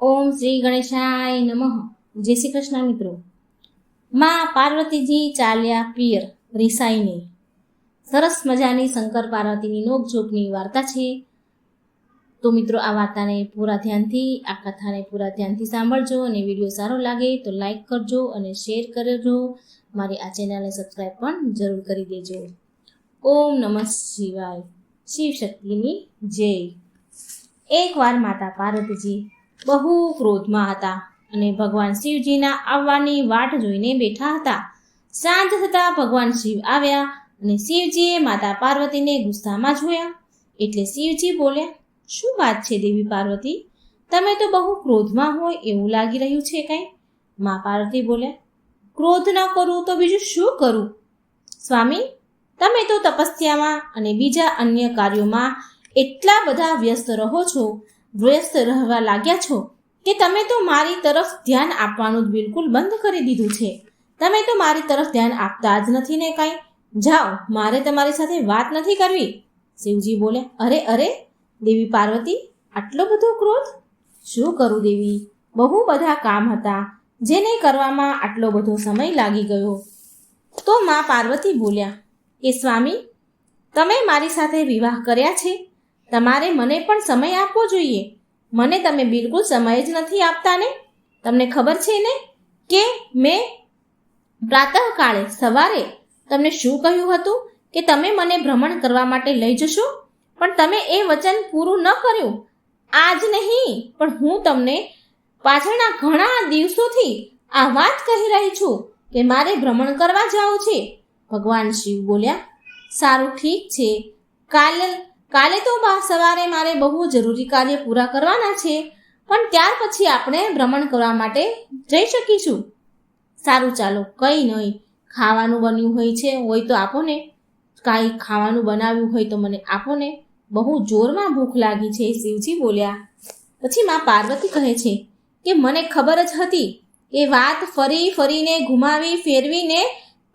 ઓમ શ્રી ગણેશાય નમઃ. જય શ્રી કૃષ્ણ મિત્રો. માં પાર્વતીજી ચાલ્યા પિયર રિસાઈને. સરસ મજાની શંકર પાર્વતીની નોકઝોકની વાર્તા છે. તો મિત્રો આ વાર્તાને પૂરા ધ્યાનથી, આ કથાને પૂરા ધ્યાનથી સાંભળજો અને વિડીયો સારો લાગે તો લાઈક કરજો અને શેર કરજો. મારી આ ચેનલને સબસ્ક્રાઈબ પણ જરૂર કરી દેજો. ઓમ નમઃ શિવાય. શિવ શક્તિની જય. એકવાર માતા પાર્વતીજી બહુ ક્રોધમાં હતા અને ભગવાન શિવજીના આવવાની વાટ જોઈને બેઠા હતા. સાંજ થતાં ભગવાન શિવ આવ્યા અને શિવજીએ માતા પાર્વતીને ગુસ્સામાં જોયા. એટલે શિવજી બોલ્યા, શું વાત છે દેવી પાર્વતી, તમે તો બહુ ક્રોધમાં હોય એવું લાગી રહ્યું છે કાંઈ? મા પાર્વતી બોલ્યા, ક્રોધ ન કરું તો બીજું શું કરું? સ્વામી, તમે તો તપસ્યામાં અને બીજા અન્ય કાર્યોમાં એટલા બધા વ્યસ્ત રહેવા લાગ્યા છો કે તમે તો મારી તરફ ધ્યાન આપવાનું જ બિલકુલ બંધ કરી દીધું છે. તમે તો મારી તરફ ધ્યાન આપતા જ નથી ને કાંઈ. જાઓ, મારે તમારી સાથે વાત નથી કરવી. શિવજી બોલ્યા, અરે અરે દેવી પાર્વતી, આટલો બધો ક્રોધ? શું કરું દેવી, બહુ બધા કામ હતા જેને કરવામાં આટલો બધો સમય લાગી ગયો. તો મા પાર્વતી બોલ્યા કે સ્વામી, તમે મારી સાથે વિવાહ કર્યા છે, તમારે મને પણ સમય આપવો જોઈએ. મને તમે બિલકુલ સમય જ નથી આપતા ને. તમને ખબર છે ને કે મેં પ્રાતઃકાળે સવારે તમને શું કહ્યું હતું કે તમે મને ભ્રમણ કરવા માટે લઈ જશો, પણ તમે એ વચન પૂરું ન કર્યું. આજ નહીં, પણ હું તમને પાછળના ઘણા દિવસોથી આ વાત કહી રહી છું કે મારે ભ્રમણ કરવા જાવું છે. ભગવાન શિવ બોલ્યા, સારું ઠીક છે, કાલે તો સવારે મારે બહુ જરૂરી કાર્ય પૂરા કરવાના છે, પણ ત્યાર પછી આપણે ભ્રમણ કરવા માટે જઈ શકીશું. સારું ચાલો, કંઈ નહીં, ખાવાનું બન્યું હોય તો આપો ને, કાંઈ ખાવાનું બનાવ્યું હોય તો મને આપો ને, બહુ જોરમાં ભૂખ લાગી છે. શિવજી બોલ્યા. પછી મા પાર્વતી કહે છે કે મને ખબર જ હતી કે વાત ફરીને ઘુમાવી ફેરવીને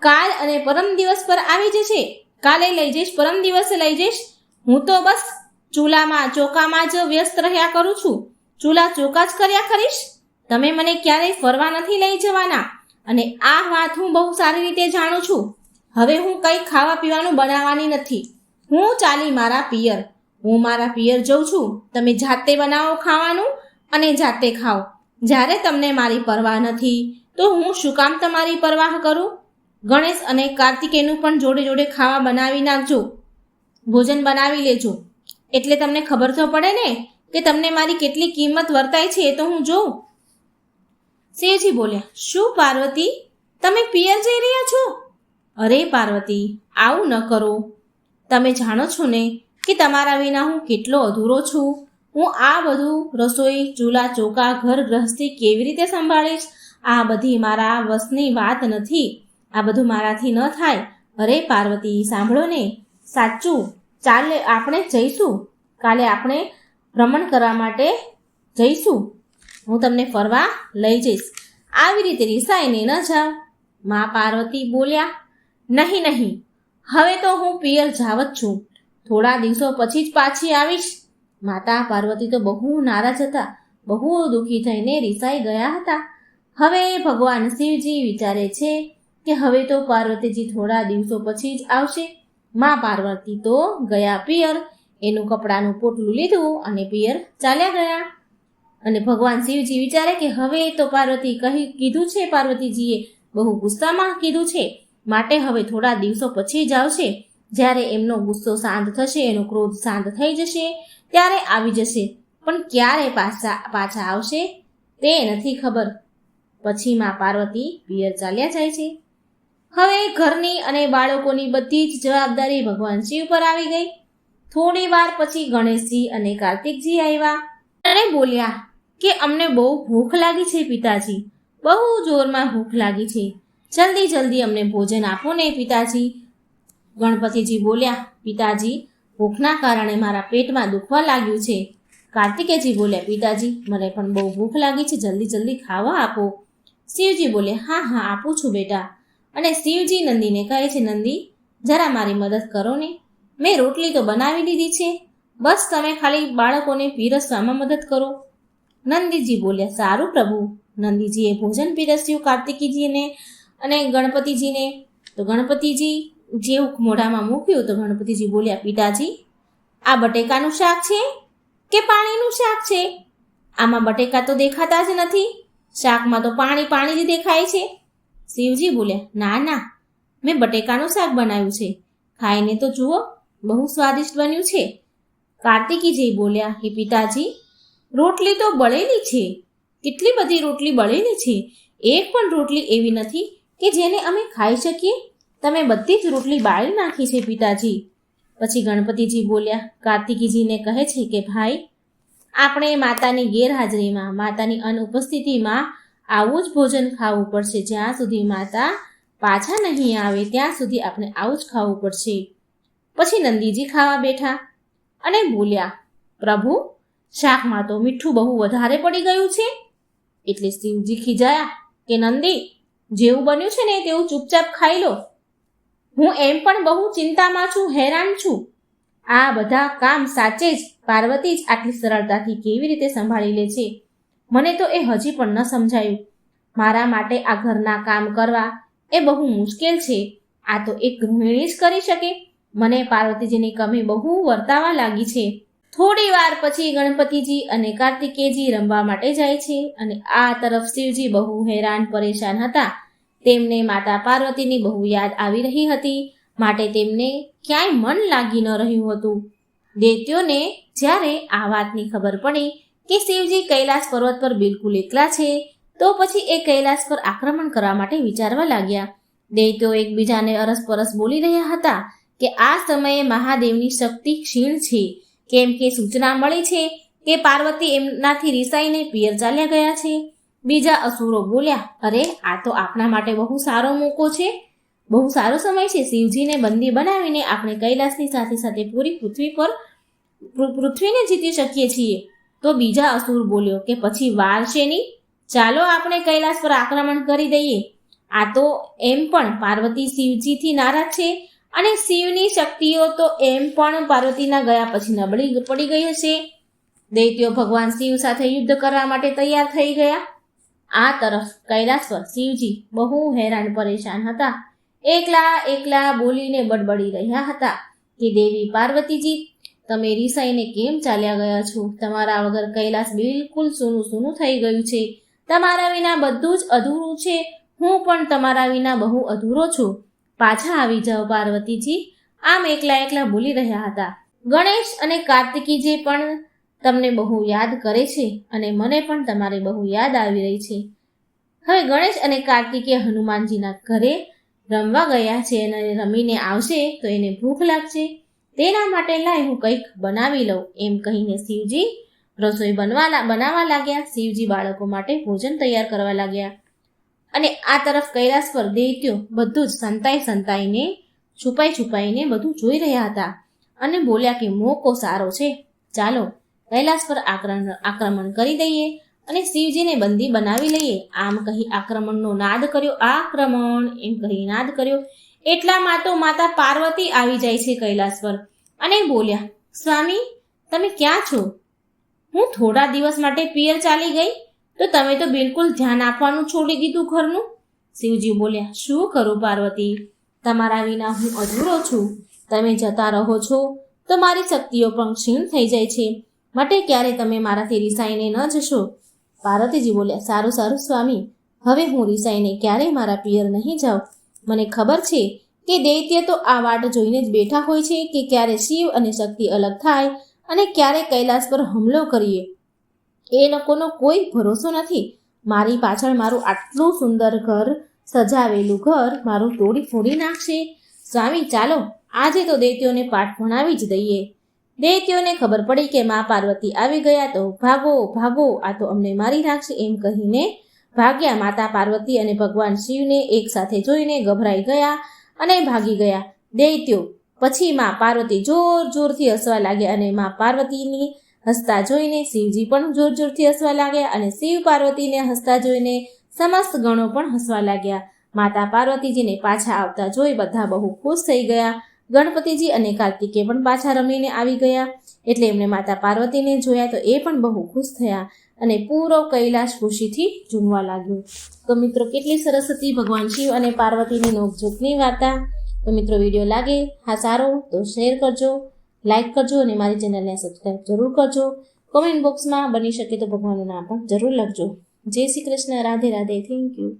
કાલ અને પરમ દિવસ પર આવી જશે. કાલે લઈ જઈશ, પરમ દિવસે લઈ જઈશ. હું તો બસ ચૂલામાં ચોકામાં જ વ્યસ્ત રહ્યા કરું છું. ચૂલા ચોકા જ કર્યા કરીશ. તમે મને ક્યારેય ફરવા નથી લઈ જવાના, અને આ વાત હું બહુ સારી રીતે જાણું છું. હવે હું કંઈ ખાવા પીવાનું બનાવવાની નથી. હું ચાલી મારા પિયર. હું મારા પિયર જઉં છું. તમે જાતે બનાવો ખાવાનું અને જાતે ખાઓ. જ્યારે તમને મારી પરવાહ નથી તો હું શું કામ તમારી પરવાહ કરું? ગણેશ અને કાર્તિકેયનું પણ જોડે જોડે ખાવા બનાવી નાખજો, ભોજન બનાવી લેજો, એટલે તમને ખબર તો પડે ને કે તમને મારી કેટલી કિંમત વર્તાય છે એ તો હું જોઉં. શિવજી બોલ્યા, શું પાર્વતી, તમે પિયર જઈ રહ્યા છો? અરે પાર્વતી, આવું ન કરો. તમે જાણો છો ને કે તમારા વિના હું કેટલો અધૂરો છું. હું આ બધું રસોઈ, ચૂલા ચોકા, ઘર ગૃહસ્થી કેવી રીતે સંભાળીશ? આ બધી મારા વશની વાત નથી. આ બધું મારાથી ન થાય. અરે પાર્વતી, સાંભળો ને, સાચું, ચાલે આપણે જઈશું. કાલે આપણે ભ્રમણ કરવા માટે જઈશું. હું તમને ફરવા લઈ જઈશ. આવી રીતે રિસાઈને ન જાઓ. મા પાર્વતી બોલ્યા, નહીં, હવે તો હું પિયર જાવ જ છું. થોડા દિવસો પછી જ પાછી આવીશ. માતા પાર્વતી તો બહુ નારાજ હતા, બહુ દુઃખી થઈને રિસાઈ ગયા હતા. હવે ભગવાન શિવજી વિચારે છે કે હવે તો પાર્વતીજી થોડા દિવસો પછી જ આવશે. મા પાર્વતી તો ગયા પિયર. એનું કપડાનું પોટલું લીધું અને પિયર ચાલ્યા ગયા. અને ભગવાન શિવજી વિચારે કે હવે તો કીધું છે, પાર્વતીજીએ બહુ ગુસ્સામાં કીધું છે, માટે હવે થોડા દિવસો પછી જ આવશે. જ્યારે એમનો ગુસ્સો શાંત થશે, એનો ક્રોધ શાંત થઈ જશે, ત્યારે આવી જશે. પણ ક્યારે પાછા આવશે તે નથી ખબર. પછી મા પાર્વતી પિયર ચાલ્યા જાય છે. હવે ઘરની અને બાળકોની બધી જ જવાબદારી ભગવાન શિવ પર આવી ગઈ. થોડી વાર પછી ગણેશજી અને કાર્તિકજી આવ્યા અને બોલ્યા કે અમને બહુ ભૂખ લાગી છે પિતાજી, બહુ જોરમાં ભૂખ લાગી છે. જલ્દી અમને ભોજન આપો ને પિતાજી. ગણપતિજી બોલ્યા, પિતાજી, ભૂખના કારણે મારા પેટમાં દુખવા લાગ્યું છે. કાર્તિકેયજી બોલ્યા, પિતાજી, મને પણ બહુ ભૂખ લાગી છે, જલ્દી ખાવા આપો. શિવજી બોલ્યા, હા આપું છું બેટા. અને શિવજી નંદીને કહે છે, નંદી, જરા મારી મદદ કરો ને. મેં રોટલી તો બનાવી દીધી છે, બસ તમે ખાલી બાળકોને પીરસવામાં મદદ કરો. નંદીજી બોલ્યા, સારું પ્રભુ. નંદીજીએ ભોજન પીરસ્યું કાર્તિકીજીને અને ગણપતિજીને. તો ગણપતિજી જેવું મોઢામાં મૂક્યું તો ગણપતિજી બોલ્યા, પિતાજી, આ બટેકાનું શાક છે કે પાણીનું શાક છે? આમાં બટેકા તો દેખાતા જ નથી, શાકમાં તો પાણી પાણી જ દેખાય છે. શિવજી બોલ્યા, ના ના, મેં બટેકાનું શાક બનાવ્યું છે, ખાઈને તો જુઓ, બહુ સ્વાદિષ્ટ બન્યું છે. કાર્તિકીજી બોલ્યા, હે પિતાજી, રોટલી તો બળેલી છે, કેટલી બધી રોટલી બળેલી છે, એક પણ રોટલી એવી નથી કે જેને અમે ખાઈ શકીએ. તમે બધી જ રોટલી બાળી નાખી છે પિતાજી. પછી ગણપતિજી બોલ્યા, કાર્તિકીજીને કહે છે કે ભાઈ, આપણે માતાની ગેરહાજરીમાં, માતાની અનુપસ્થિતિમાં આવું જ ભોજન ખાવું પડશે. જ્યાં સુધી માતા પાછા નહીં આવે ત્યાં સુધી આપણે આવું જ ખાવું પડશે. પછી નંદીજી ખાવા બેઠા અને બોલ્યા, પ્રભુ, શાકમાં તો મીઠું બહુ વધારે પડી ગયું છે. એટલે શિવજી ખીજાયા કે નંદી, જેવું બન્યું છે ને તેવું ચૂપચાપ ખાઈ લો. હું એમ પણ બહુ ચિંતામાં છું, હેરાન છું. આ બધા કામ સાચે જ પાર્વતી જ આટલી સરળતાથી કેવી રીતે સંભાળી લે છે, મને તો એ હજી પણ ન સમજાયું. મારા માટે આ ઘરના કામ કરવા એ બહુ મુશ્કેલ છે. આ તો એક ગૃહિણી જ કરી શકે. મને પાર્વતીજીની કમી બહુ વર્તાવા લાગી છે. થોડી વાર પછી ગણપતિજી અને કાર્તિકેયજી રમવા માટે જાય છે અને આ તરફ શિવજી બહુ હેરાન પરેશાન હતા. તેમને માતા પાર્વતીની બહુ યાદ આવી રહી હતી, માટે તેમને ક્યાંય મન લાગી ન રહ્યું હતું. દૈત્યોને જ્યારે આ વાતની ખબર પડી કે શિવજી કૈલાસ પર્વત પર બિલકુલ એકલા છે, તો પછી એ કૈલાસ પર આક્રમણ કરવા માટે વિચારવા લાગ્યા. દૈત્યો એકબીજાને અરસપરસ બોલી રહ્યા હતા કે આ સમયે મહાદેવની શક્તિ ક્ષીણ છે, કેમ કે સૂચના મળી છે કે પાર્વતી એમનાથી રિસાઈને પિયર ચાલ્યા ગયા છે. બીજા અસુરો બોલ્યા, અરે, આ તો આપણા માટે બહુ સારો મોકો છે, બહુ સારો સમય છે. શિવજીને બંદી બનાવીને આપણે કૈલાસની સાથે સાથે પૂરી પૃથ્વીને જીતી શકીએ છીએ. તો બીજા અસુર બોલ્યો કે પછી વાર શેની, ચાલો આપણે કૈલાસ પર આક્રમણ કરી દઈએ. આ તો એમ પણ પાર્વતી શિવજીથી નારાજ છે અને શિવની શક્તિઓ તો એમ પણ પાર્વતીના ગયા પછી નબળી પડી ગઈ હશે. દૈત્યો ભગવાન શિવ સાથે યુદ્ધ કરવા માટે તૈયાર થઈ ગયા. આ તરફ કૈલાસ પર શિવજી બહુ હેરાન પરેશાન હતા. એકલા એકલા બોલીને બડબડી રહ્યા હતા કે દેવી પાર્વતીજી, તમે રિસાઈને કેમ ચાલ્યા ગયા છો? તમારા વગર કૈલાસ બિલકુલ સૂનું સૂનું થઈ ગયું છે. તમારા વિના બધું જ અધૂરું છે. હું પણ તમારા વિના બહુ અધૂરો છું. પાછા આવી જાઓ પાર્વતીજી. આમ એકલા એકલા બોલી રહ્યા હતા. ગણેશ અને કાર્તિકીજી પણ તમને બહુ યાદ કરે છે અને મને પણ તમારે બહુ યાદ આવી રહી છે. હવે ગણેશ અને કાર્તિકેય હનુમાનજીના ઘરે રમવા ગયા છે અને રમીને આવશે તો એને ભૂખ લાગશે. તેના માટે લાય હું કંઈક બનાવી લઉં, એમ કહીને શિવજી રસોઈ બનાવવા લાગ્યા. શિવજી બાળકો માટે ભોજન તૈયાર કરવા લાગ્યા અને આ તરફ કૈલાસ પર દૈત્યો બધું જ સંતાઈને છુપાઈને બધું જોઈ રહ્યા હતા અને બોલ્યા કે મોકો સારો છે, ચાલો કૈલાસ પર આક્રમણ કરી દઈએ અને શિવજીને બંદી બનાવી લઈએ. આમ કહી આક્રમણનો નાદ કર્યો. આક્રમણ એમ કહી નાદ કર્યો. એટલામાં તો માતા પાર્વતી આવી જાય છે કૈલાસ પર અને બોલ્યા, સ્વામી, તમે ક્યાં છો? હું થોડા દિવસ માટે પિયર ચાલી ગઈ તો તમે તો બિલકુલ ધ્યાન આપવાનું છોડી દીધું ઘરનું. શિવજી બોલ્યા, શું કરું પાર્વતી, તમારા વિના હું અધૂરો છું. તમે જતા રહો છો તો મારી શક્તિઓ પણ ક્ષીણ થઈ જાય છે, માટે ક્યારે તમે મારાથી રિસાઈને ન જશો. પાર્વતીજી બોલ્યા, સારું સારું સ્વામી, હવે હું રિસાઈને ક્યારેય મારા પિયર નહીં જાઉં. મને ખબર છે કે દૈત્ય તો આ વાટ જોઈને જ બેઠા હોય છે કે ક્યારે શિવ અને શક્તિ અલગ થાય અને ક્યારે કૈલાસ પર હુમલો કરીએ. એ લોકોનો કોઈ ભરોસો નથી. મારી પાછળ મારું આટલું સુંદર ઘર, સજાવેલું ઘર મારું તોડી ફોડી નાખશે. સ્વામી, ચાલો આજે તો દૈત્યોને પાઠ ભણાવી જ દઈએ. દૈત્યોને ખબર પડી કે મા પાર્વતી આવી ગયા તો ભાગો ભાગો, આ તો અમને મારી નાખશે એમ કહીને ભાગ્યા. માતા પાર્વતી અને ભગવાન શિવને એક સાથે જોઈને ગભરાઈ ગયા અને ભાગી ગયા દૈત્યો. પછી મા પાર્વતી જોર જોરથી હસવા લાગ્યા અને મા પાર્વતીની હસતા જોઈને શિવજી પણ જોર જોરથી હસવા લાગ્યા અને શિવ પાર્વતીને હસતા જોઈને સમસ્ત ગણો પણ હસવા લાગ્યા. માતા પાર્વતીજીને પાછા આવતા જોઈ બધા બહુ ખુશ થઈ ગયા. ગણપતિજી અને કાર્તિકે પણ પાછા રમીને આવી ગયા એટલે એમણે માતા પાર્વતીને જોયા તો એ પણ બહુ ખુશ થયા અને પૂરો કૈલાશ ખુશીથી ઝૂમવા લાગ્યો. તો મિત્રો કેટલી સરસ હતી ભગવાન શિવ અને પાર્વતીની નોકઝોકની વાર્તા. તો મિત્રો વિડીયો લાગે હા સારો તો શેર કરજો, લાઈક કરજો અને મારી ચેનલને સબસ્ક્રાઈબ જરૂર કરજો. કોમેન્ટ બોક્સમાં બની શકે તો ભગવાનનું નામ પણ જરૂર લખજો. જય શ્રી કૃષ્ણ. રાધે રાધે. Thank you.